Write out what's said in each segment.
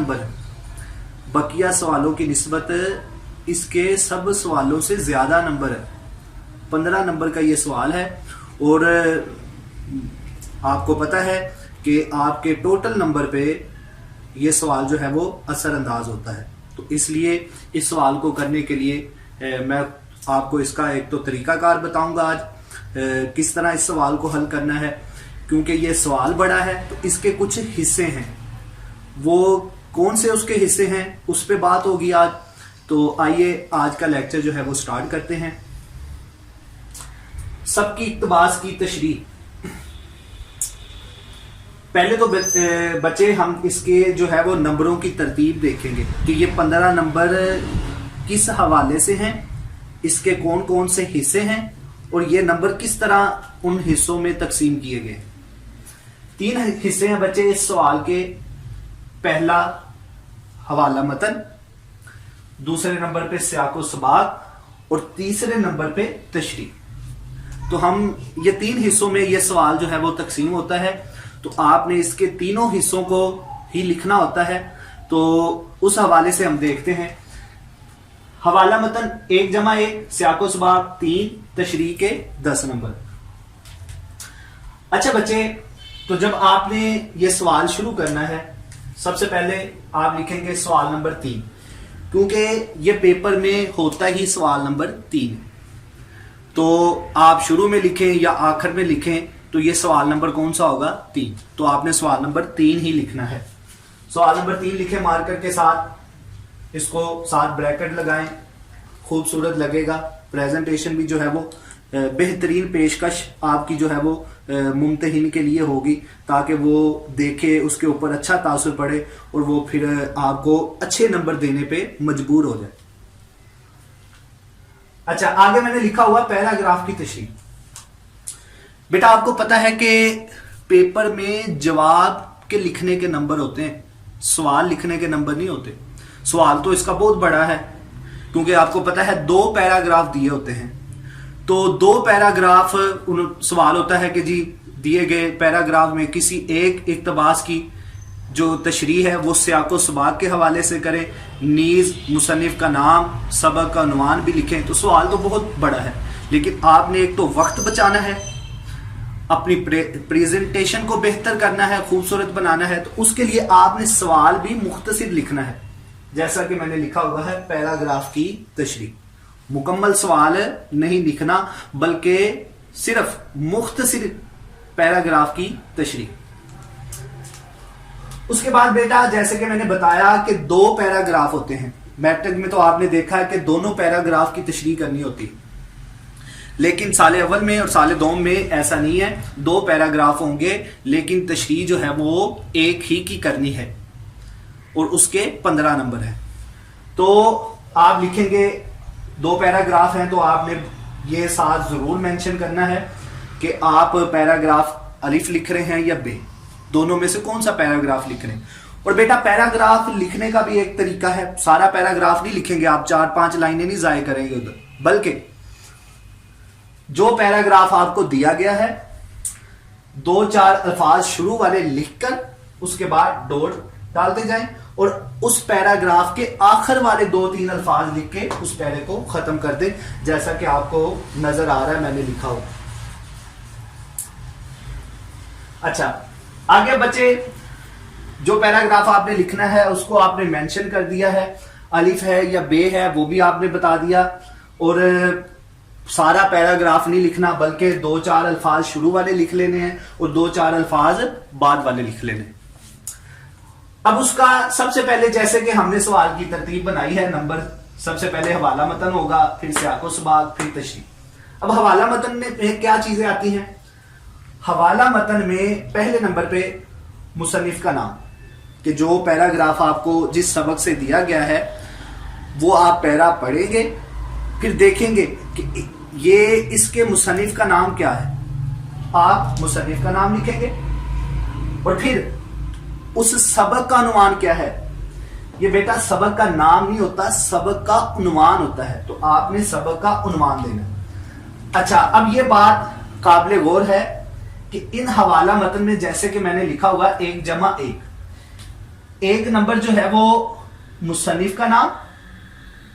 Number है, बकिया सवालों की निस्बत इसके सब सवालों से ज्यादा नंबर है। 15 नंबर का ये सवाल है और आपको पता है कि आपके टोटल नंबर पे ये सवाल जो है वो असरअंदाज होता है। तो इसलिए इस सवाल को करने के लिए मैं आपको इसका एक तो तरीकाकार बताऊंगा आज, किस तरह इस सवाल को हल करना है। क्योंकि ये सवाल बड़ा है तो इसके कुछ हिस्से हैं, वो कौन से उसके हिस्से हैं उस पे बात होगी आज। तो आइए आज का लेक्चर जो है वो स्टार्ट करते हैं। सबकी इक्तबास की तशरीह। पहले तो बच्चे हम इसके जो है वो नंबरों की तरतीब देखेंगे कि ये 15 नंबर किस हवाले से हैं, इसके कौन कौन से हिस्से हैं और ये नंबर किस तरह उन हिस्सों में तकसीम किए गए। 3 हिस्से हैं बच्चे इस सवाल के। पहला हवाला मतन, दूसरे नंबर पे सियाको सबाक और तीसरे नंबर पे तशरीह। तो हम ये 3 हिस्सों में ये सवाल जो है वो तकसीम होता है। तो आपने इसके तीनों हिस्सों को ही लिखना होता है। तो उस हवाले से हम देखते हैं। हवाला मतन 1 जमा 1, सियाको सबाक 3, तशरीह के 10 नंबर। अच्छा बच्चे, तो जब आपने ये सवाल शुरू करना है, सबसे पहले आप लिखेंगे सवाल नंबर 3, क्योंकि ये पेपर में होता ही सवाल नंबर 3। तो आप शुरू में लिखें या आखिर में लिखें तो ये सवाल नंबर कौन सा होगा? 3। तो आपने सवाल नंबर 3 ही लिखना है। सवाल नंबर 3 लिखे मार्कर के साथ, इसको साथ ब्रैकेट लगाएं, खूबसूरत लगेगा। प्रेजेंटेशन भी जो है वो बेहतरीन पेशकश आपकी जो है वो मुमतहिन के लिए होगी, ताकि वो देखे, उसके ऊपर अच्छा तासुर पड़े और वो फिर आपको अच्छे नंबर देने पे मजबूर हो जाए। अच्छा, आगे मैंने लिखा हुआ पैराग्राफ की तशरीह। बेटा आपको पता है कि पेपर में जवाब के लिखने के नंबर होते हैं, सवाल लिखने के नंबर नहीं होते। सवाल तो इसका बहुत बड़ा है, क्योंकि आपको पता है 2 पैराग्राफ दिए होते हैं। तो 2 पैराग्राफ सवाल होता है कि जी दिए गए पैराग्राफ में किसी एक इक्तबास की जो तशरीह है वो सियाको सबाक के हवाले से करें, नीज मुसन्निफ का नाम, सबक का उन्वान भी लिखें। तो सवाल तो बहुत बड़ा है, लेकिन आपने एक तो वक्त बचाना है, अपनी प्रेजेंटेशन को बेहतर करना है, खूबसूरत बनाना है। तो उसके लिए आपने सवाल भी मुख्तसर लिखना है, जैसा कि मैंने लिखा हुआ है पैराग्राफ की तशरीह। मुकम्मल सवाल नहीं लिखना, बल्कि सिर्फ मुख्तसर पैराग्राफ की तशरीह। उसके बाद बेटा जैसे कि मैंने बताया कि 2 पैराग्राफ होते हैं। मैट्रिक में तो आपने देखा है कि दोनों पैराग्राफ की तशरीह करनी होती है, लेकिन साल अव्वल में और साल दोम में ऐसा नहीं है। 2 पैराग्राफ होंगे, लेकिन तशरीह जो है वो एक ही की करनी है और उसके 15 नंबर है। तो आप लिखेंगे 2 पैराग्राफ हैं, तो आपने ये साथ जरूर मेंशन करना है कि आप पैराग्राफ अलिफ लिख रहे हैं या बे, दोनों में से कौन सा पैराग्राफ लिख रहे हैं। और बेटा पैराग्राफ लिखने का भी एक तरीका है। सारा पैराग्राफ नहीं लिखेंगे आप, 4-5 लाइनें नहीं जाया करेंगे उधर, बल्कि जो पैराग्राफ आपको दिया गया है 2-4 अल्फाज शुरू वाले लिखकर उसके बाद डॉट डालते जाएं और उस पैराग्राफ के आखिर वाले 2-3 अल्फाज लिख के उस पैरे को खत्म कर दें, जैसा कि आपको नजर आ रहा है मैंने लिखा हो। अच्छा, आगे बच्चे जो पैराग्राफ आपने लिखना है उसको आपने मेंशन कर दिया है, अलिफ है या बे है वो भी आपने बता दिया। और सारा पैराग्राफ नहीं लिखना, बल्कि 2-4 अल्फाज शुरू वाले लिख लेने हैं और 2-4 अल्फाज बाद वाले लिख लेने। अब उसका सबसे पहले जैसे कि हमने सवाल की तरतीब बनाई है, नंबर सबसे पहले हवाला मतन होगा, फिर सियाको सबाक, फिर तशरीह। अब हवाला मतन में क्या चीजें आती हैं? हवाला मतन में पहले नंबर पे मुसन्निफ का नाम, कि जो पैराग्राफ आपको जिस सबक से दिया गया है वो आप पैरा पढ़ेंगे, फिर देखेंगे कि ये इसके मुसन्निफ का नाम क्या है। आप मुसन्निफ का नाम लिखेंगे और फिर उस सबक का उन्वान क्या है। ये बेटा सबक का नाम नहीं होता, सबक का उन्वान होता है। तो आपने सबक का उन्वान देना। अच्छा, अब ये बात काबिल गौर है कि इन हवाला मतन में जैसे कि मैंने लिखा हुआ 1 जमा 1, एक नंबर जो है वो मुसन्निफ का नाम,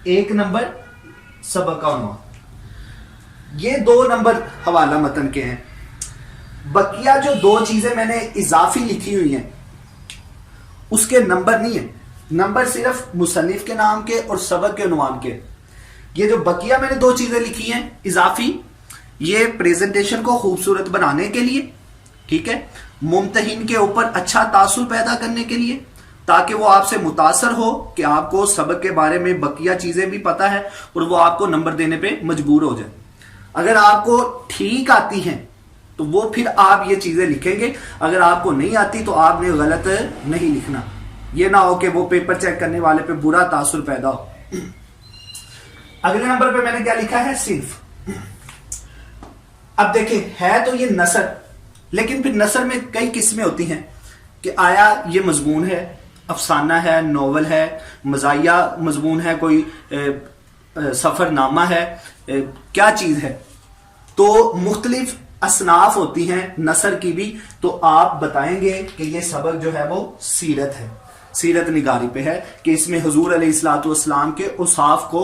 एक नंबर सबक का उन्वान। ये 2 नंबर हवाला मतन के हैं। बकिया जो 2 चीजें मैंने इजाफी लिखी हुई हैं उसके नंबर नहीं है, नंबर सिर्फ मुसन्निफ के नाम के और सबक के उन्वान के। ये जो बकिया मैंने 2 चीजें लिखी हैं इजाफी, ये प्रेजेंटेशन को खूबसूरत बनाने के लिए, ठीक है, मुमतहिन के ऊपर अच्छा तासुर पैदा करने के लिए, ताकि वो आपसे मुतासर हो कि आपको सबक के बारे में बकिया चीजें भी पता है और वो आपको नंबर देने पे मजबूर हो जाए। अगर आपको ठीक आती हैं तो वो फिर आप ये चीजें लिखेंगे, अगर आपको नहीं आती तो आपने गलत नहीं लिखना, ये ना हो कि वो पेपर चेक करने वाले पे बुरा तासुर पैदा हो। अगले नंबर पे मैंने क्या लिखा है, सिर्फ। अब देखिए, है तो ये नसर, लेकिन फिर नसर में कई किस्में होती हैं कि आया ये मजमून है, अफसाना है, नोवेल है, मजाया मजमून है, कोई सफरनामा है, क्या चीज है। तो मुख्तलिफ असनाफ होती हैं नसर की भी, तो आप बताएंगे कि ये सबक जो है वो सीरत है, सीरत निगारी पे है, कि इसमें हुजूर अलैहिस्सलातु वस्सलाम के औसाफ को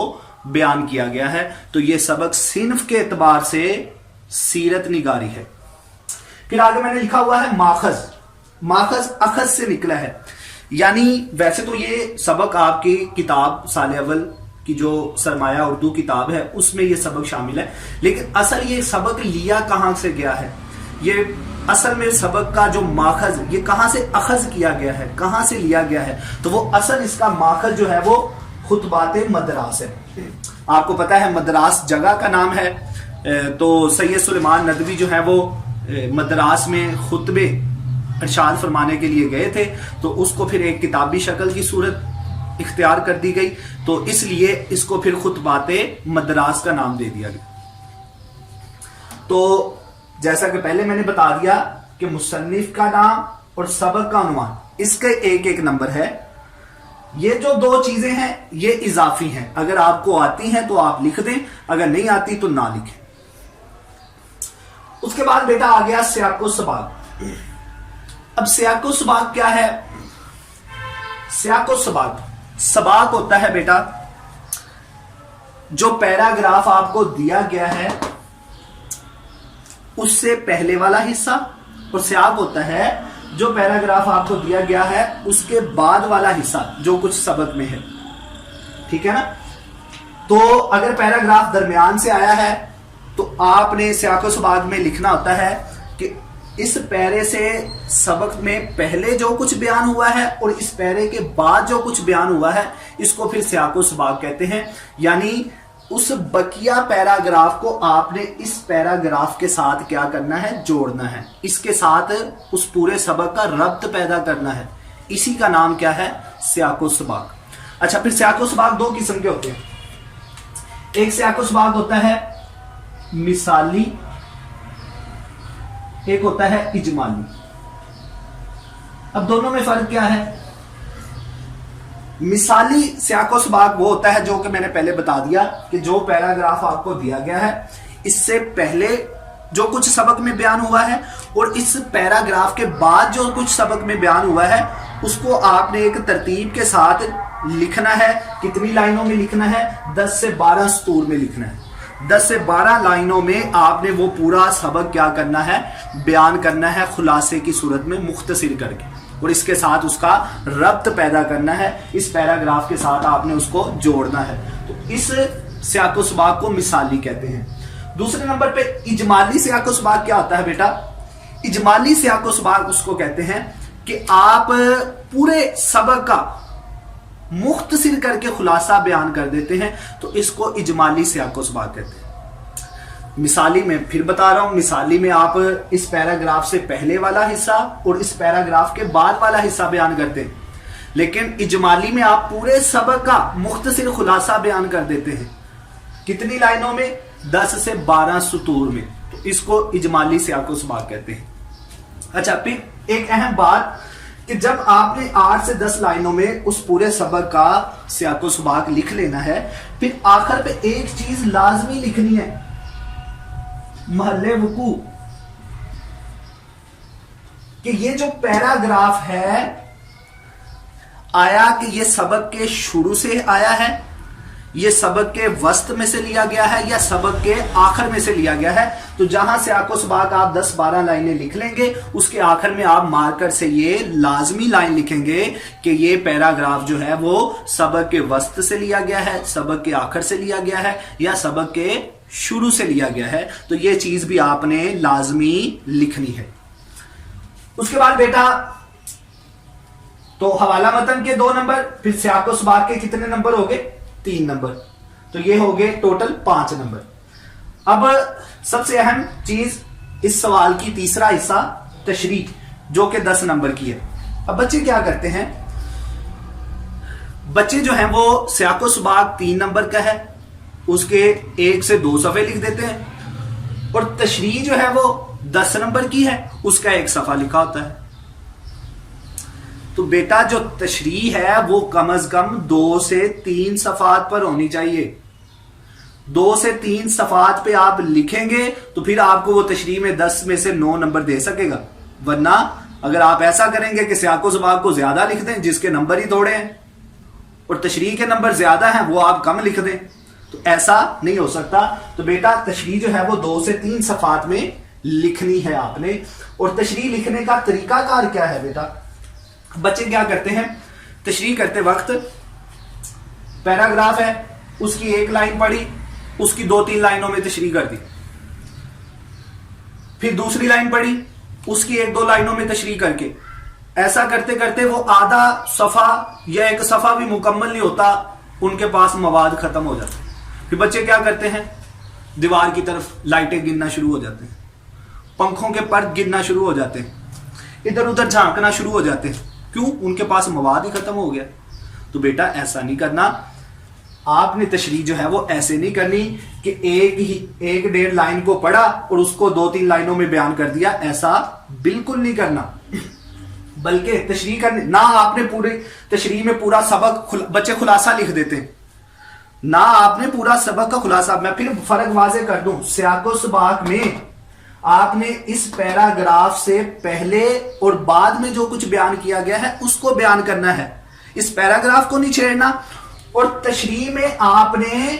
बयान किया गया है। तो ये सबक सिन्फ के एतबार से सीरत निगारी है। फिर आगे मैंने लिखा हुआ है माखज। माखज अखज से निकला है, यानी वैसे तो ये सबक आपकी किताब साले अव्वल की जो सरमाया उर्दू किताब है उसमें ये सबक शामिल है, लेकिन असल ये सबक लिया कहां से गया है, ये असल में सबक का जो माखज ये कहां से अखज किया गया है, कहां से लिया गया है, तो वो असल इसका माखज जो है वो खुतबात मदरास है। आपको पता है मदरास जगह का नाम है, तो सैयद सुलेमान नदवी जो है वो मदरास में खुतबे इरशाद फरमाने के लिए गए थे, तो उसको फिर एक किताबी शक्ल की सूरत इख्तियार कर दी गई, तो इसलिए इसको फिर खुतबाते मदरास का नाम दे दिया गया। तो जैसा कि पहले मैंने बता दिया कि मुसन्निफ का नाम और सबक का उन्वान, इसके एक एक नंबर है। ये जो 2 चीजें हैं ये इजाफी हैं, अगर आपको आती हैं तो आप लिख दें, अगर नहीं आती तो ना लिखें। उसके बाद बेटा आ गया सियाको सबाक। अब सियाको सबाक क्या है? सियाको सबाक, सबाक होता है बेटा जो पैराग्राफ आपको दिया गया है उससे पहले वाला हिस्सा, और सियाक होता है जो पैराग्राफ आपको दिया गया है उसके बाद वाला हिस्सा जो कुछ सबक में है, ठीक है ना। तो अगर पैराग्राफ दरमियान से आया है तो आपने सियाको सबाक में लिखना होता है कि इस पैरे से सबक में पहले जो कुछ बयान हुआ है और इस पैरे के बाद जो कुछ बयान हुआ है इसको फिर सियाको सबाक कहते हैं। यानी उस बकिया पैराग्राफ को आपने इस पैराग्राफ के साथ क्या करना है, जोड़ना है, इसके साथ उस पूरे सबक का रब्त पैदा करना है, इसी का नाम क्या है, सियाको सबाक। अच्छा, फिर सियाको सबाक 2 किस्म के होते हैं। एक सियाको सबाक होता है मिसाली, एक होता है इजमाली। अब दोनों में फर्क क्या है? मिसाली सियाको सबाक वो होता है जो कि मैंने पहले बता दिया कि जो पैराग्राफ आपको दिया गया है इससे पहले जो कुछ सबक में बयान हुआ है और इस पैराग्राफ के बाद जो कुछ सबक में बयान हुआ है उसको आपने एक तरतीब के साथ लिखना है। कितनी लाइनों में लिखना है? 10 से 12 सतूर में लिखना है। 10 से 12 लाइनों में आपने वो पूरा सबक क्या करना है, बयान करना है, खुलासे की सूरत में मुख्तसिर करके, और इसके साथ उसका रब्त पैदा करना है, इस पैराग्राफ के साथ आपने उसको जोड़ना है। तो इस सियाको सबाक को मिसाली कहते हैं। दूसरे नंबर पे इजमाली सियाको सबाक क्या होता है बेटा? इजमाली सियाको सबाक उसको कहते हैं कि आप पूरे सबक का मुख्तसिर करके खुलासा बयान कर देते हैं, तो इसको इजमाली सियाको सबाक कहते हैं। मिसाली में फिर बता रहा हूं, मिसाली में आप इस पैराग्राफ से पहले वाला हिस्सा और इस पैराग्राफ के बाद वाला हिस्सा बयान करते हैं, लेकिन इजमाली में आप पूरे सबक का मुख्तसिर खुलासा बयान कर देते हैं। कितनी लाइनों में? 10 से 12 सतूर में, तो इसको इजमाली सियाको सबाक कहते हैं। अच्छा, फिर एक अहम बात कि जब आपने 8 से 10 लाइनों में उस पूरे सबक का सियाको सबाक लिख लेना है, फिर आखिर पे एक चीज लाजमी लिखनी है, महल्ले वकू, कि ये जो पैराग्राफ है آیا کہ یہ سبق کے شروع سے آیا ہے, یہ سبق کے وسط میں سے لیا گیا ہے, یا سبق کے آخر میں سے لیا گیا ہے. تو جہاں سے سیاق و سباق آپ 10-12 لائنیں لکھ لیں گے, اس کے آخر میں آپ مارکر سے یہ لازمی لائن لکھیں گے کہ یہ پیراگراف جو ہے وہ سبق کے وسط سے لیا گیا ہے, سبق کے آخر سے لیا گیا ہے, یا سبق کے شروع سے لیا گیا ہے. تو یہ چیز بھی آپ نے لازمی لکھنی ہے. اس کے بعد بیٹا تو حوالہ متن کے 2 نمبر, پھر سیاق و سباق کے کتنے نمبر ہو گئے؟ 3 نمبر. تو یہ ہو گئے ٹوٹل 5 نمبر. اب سب سے اہم چیز اس سوال کی تیسرا حصہ تشریح, جو کہ 10 نمبر کی ہے. اب بچے کیا کرتے ہیں, بچے جو ہیں وہ سیاق و سباق 3 نمبر کا ہے, اس کے 1 سے 2 صفحے لکھ دیتے ہیں, اور تشریح جو ہے وہ 10 نمبر کی ہے, اس کا 1 صفحہ لکھا ہوتا ہے. تو بیٹا جو تشریح ہے وہ کم از کم 2 سے 3 صفحات پر ہونی چاہیے. 2 سے 3 صفحات پہ آپ لکھیں گے تو پھر آپ کو وہ تشریح میں 10 میں سے 9 نمبر دے سکے گا. ورنہ اگر آپ ایسا کریں گے کہ سیاق و سباق کو زیادہ لکھ دیں جس کے نمبر ہی تھوڑے ہیں, اور تشریح کے نمبر زیادہ ہیں وہ آپ کم لکھ دیں, تو ایسا نہیں ہو سکتا. تو بیٹا تشریح جو ہے وہ 2 سے 3 صفحات میں لکھنی ہے آپ نے. اور تشریح لکھنے کا طریقہ کار کیا ہے بیٹا؟ بچے کیا کرتے ہیں, تشریح کرتے وقت پیراگراف ہے, اس کی 1 لائن پڑھی, اس کی 2-3 لائنوں میں تشریح کر دی, پھر دوسری لائن پڑھی, اس کی 1-2 لائنوں میں تشریح کر کے, ایسا کرتے کرتے وہ آدھا صفحہ یا 1 صفحہ بھی مکمل نہیں ہوتا, ان کے پاس مواد ختم ہو جاتا ہے. پھر بچے کیا کرتے ہیں, دیوار کی طرف لائٹیں گننا شروع ہو جاتے ہیں, پنکھوں کے پرد گننا شروع ہو جاتے ہیں, ادھر ادھر جھانکنا شروع ہو جاتے ہیں. کیوں؟ ان کے پاس مواد ہی ختم ہو گیا. تو بیٹا ایسا نہیں کرنا. آپ نے تشریح جو ہے وہ ایسے نہیں کرنی کہ 1-1.5 لائن کو پڑھا اور اس کو 2-3 لائنوں میں بیان کر دیا. ایسا بالکل نہیں کرنا. بلکہ تشریح کرنے نہ آپ نے پورے تشریح میں پورا سبق, بچے خلاصہ لکھ دیتے ہیں, نہ آپ نے پورا سبق کا خلاصہ. میں پھر فرق واضح کر دوں, سیاق و سباق میں آپ نے اس پیراگراف سے پہلے اور بعد میں جو کچھ بیان کیا گیا ہے اس کو بیان کرنا ہے, اس پیراگراف کو نہیں چھیڑنا. اور تشریح میں آپ نے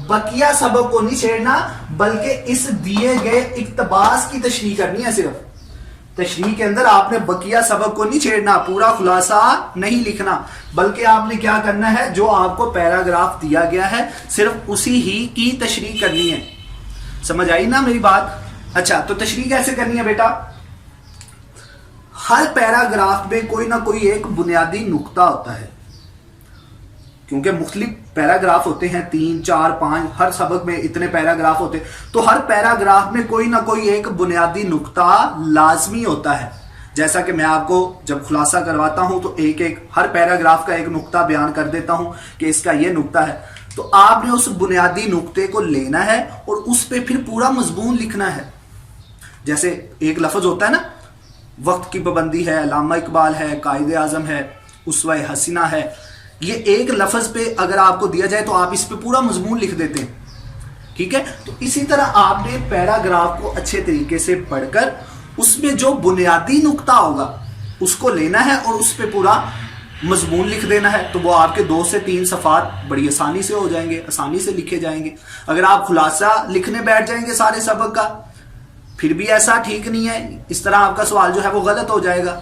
بقیہ سبق کو نہیں چھیڑنا, بلکہ اس دیے گئے اقتباس کی تشریح کرنی ہے. صرف تشریح کے اندر آپ نے بقیہ سبق کو نہیں چھیڑنا, پورا خلاصہ نہیں لکھنا, بلکہ آپ نے کیا کرنا ہے, جو آپ کو پیراگراف دیا گیا ہے صرف اسی ہی کی تشریح کرنی ہے. سمجھ آئی نا میری بات؟ اچھا, تو تشریح کیسے کرنی ہے بیٹا؟ ہر پیراگراف میں کوئی نہ کوئی ایک بنیادی نقطہ ہوتا ہے, کیونکہ مختلف پیراگراف ہوتے ہیں, 3, 4, 5, ہر سبق میں اتنے پیراگراف ہوتے ہیں. تو ہر پیراگراف میں کوئی نہ کوئی ایک بنیادی نقطہ لازمی ہوتا ہے. جیسا کہ میں آپ کو جب خلاصہ کرواتا ہوں تو ہر پیراگراف کا ایک نقطہ بیان کر دیتا ہوں کہ اس کا یہ نقطہ ہے. تو آپ نے اس بنیادی نقطے کو لینا ہے اور اس پہ پھر پورا مضمون لکھنا ہے. جیسے ایک لفظ ہوتا ہے نا, وقت کی پابندی ہے, علامہ اقبال ہے, قائد اعظم ہے, اسوہ حسینہ ہے. یہ ایک لفظ پہ اگر آپ کو دیا جائے تو آپ اس پہ پورا مضمون لکھ دیتے ہیں. ٹھیک ہے, تو اسی طرح آپ نے پیراگراف کو اچھے طریقے سے پڑھ کر اس میں جو بنیادی نقطہ ہوگا اس کو لینا ہے اور اس پہ پورا مضمون لکھ دینا ہے. تو وہ آپ کے 2 سے 3 صفحات بڑی آسانی سے ہو جائیں گے, آسانی سے لکھے جائیں گے. اگر آپ خلاصہ لکھنے بیٹھ جائیں گے سارے سبق کا, پھر بھی ایسا ٹھیک نہیں ہے, اس طرح آپ کا سوال جو ہے وہ غلط ہو جائے گا.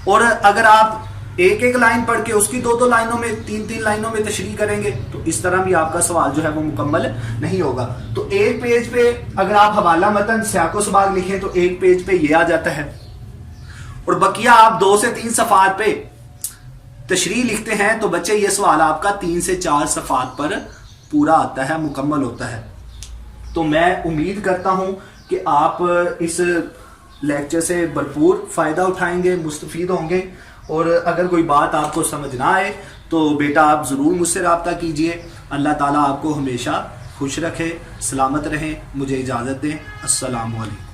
اور اگر آپ 1-1 لائن پڑھ کے اس کی 2-2 لائنوں میں 3-3 لائنوں میں تشریح کریں گے تو اس طرح بھی آپ کا سوال جو ہے وہ مکمل نہیں ہوگا. تو 1 پیج پہ اگر آپ حوالہ متن سیاق و سباق لکھیں تو 1 پیج پہ یہ آ جاتا ہے, اور بقیہ آپ 2 سے 3 صفحات پہ تشریح لکھتے ہیں تو بچے یہ سوال آپ کا 3 سے 4 صفحات پر پورا آتا ہے, مکمل ہوتا ہے. تو میں امید کرتا ہوں کہ آپ اس لیکچر سے بھرپور فائدہ اٹھائیں گے, مستفید ہوں گے. اور اگر کوئی بات آپ کو سمجھ نہ آئے تو بیٹا آپ ضرور مجھ سے رابطہ کیجئے. اللہ تعالیٰ آپ کو ہمیشہ خوش رکھے, سلامت رہیں. مجھے اجازت دیں. السلام علیکم.